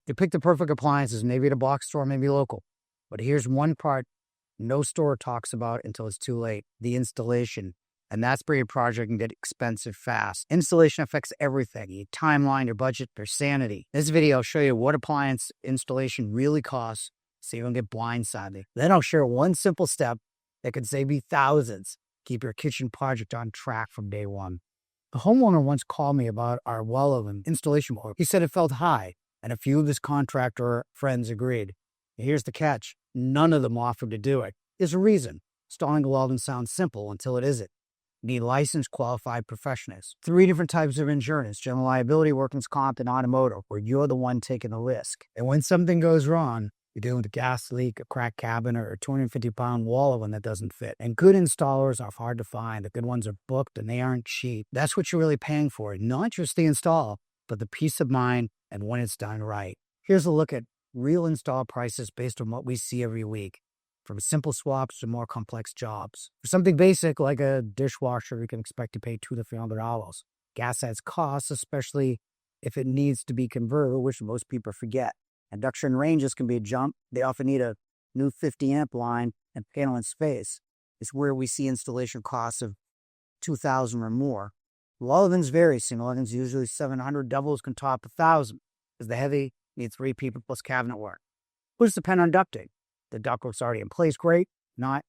You pick the perfect appliances, maybe at a box store, maybe local. But here's one part no store talks about until it's too late: the installation. And that's where your project can get expensive fast. Installation affects everything: your timeline, your budget, your sanity. In this video, I'll show you what appliance installation really costs so you don't get blindsided. Then I'll share one simple step that could save you thousands. Keep your kitchen project on track from day one. A homeowner once called me about our wall oven installation work. He said it felt high, and a few of his contractor friends agreed. Here's the catch: none of them offered to do it. There's a reason. Installing a wall oven sounds simple until it isn't. You need licensed, qualified professionals. 3 different types of insurance: general liability, workers' comp, and automotive, where you're the one taking the risk. And when something goes wrong, you're dealing with a gas leak, a cracked cabinet, or a 250-pound wall oven that doesn't fit. And good installers are hard to find. The good ones are booked, and they aren't cheap. That's what you're really paying for: not just the install, but the peace of mind and when it's done right. Here's a look at real install prices based on what we see every week, from simple swaps to more complex jobs. For something basic like a dishwasher, you can expect to pay $200 to $300. Gas adds costs, especially if it needs to be converted, which most people forget. Induction ranges can be a jump. They often need a new 50-amp line and panel and space. It's where we see installation costs of $2,000 or more. Wall ovens vary. Single ovens usually $700. Doubles can top $1,000. Because the heavy need 3 people plus cabinet work. Which depend on ducting. The ductwork's already in place, great. Not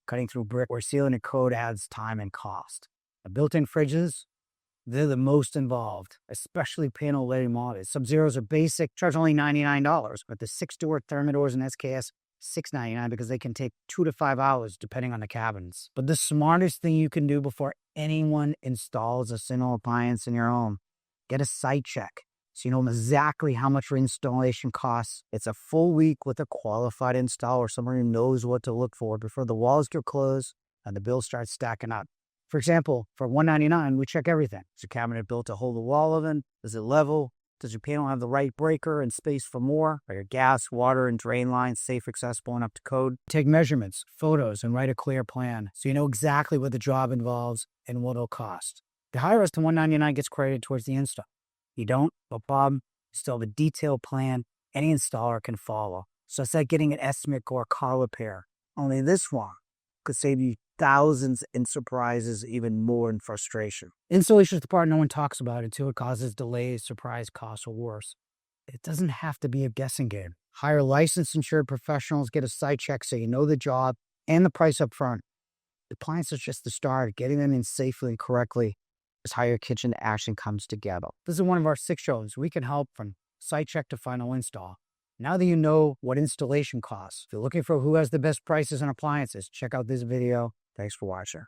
cutting through brick or sealing a code adds time and cost. The built-in fridges, they're the most involved, especially panel-ready models. Sub-Zeros are basic, charge only $99, but the 6-door Thermadors and SKS, $699, because they can take 2 to 5 hours depending on the cabins. But the smartest thing you can do before anyone installs a single appliance in your home: get a site check, so you know exactly how much your installation costs. It's a full week with a qualified installer, someone who knows what to look for before the walls get closed and the bill starts stacking up. For example, for $199, we check everything. Is your cabinet built to hold a wall oven? Is it level? Does your panel have the right breaker and space for more? Are your gas, water, and drain lines safe, accessible, and up to code? Take measurements, photos, and write a clear plan so you know exactly what the job involves and what it'll cost. The higher us to $199 gets credited towards the install. You don't, no problem. You still have a detailed plan any installer can follow. So it's like getting an estimate or a car repair. Only this one could save you thousands in surprises, even more in frustration. Installation is the part no one talks about until it causes delays, surprise costs, or worse. It doesn't have to be a guessing game. Hire licensed, insured professionals, get a site check so you know the job and the price up front. The appliance is just the start. Getting them in safely and correctly is how your kitchen actually comes together. This is one of our 6 shows. We can help from site check to final install. Now that you know what installation costs, if you're looking for who has the best prices on appliances, check out this video. Thanks for watching.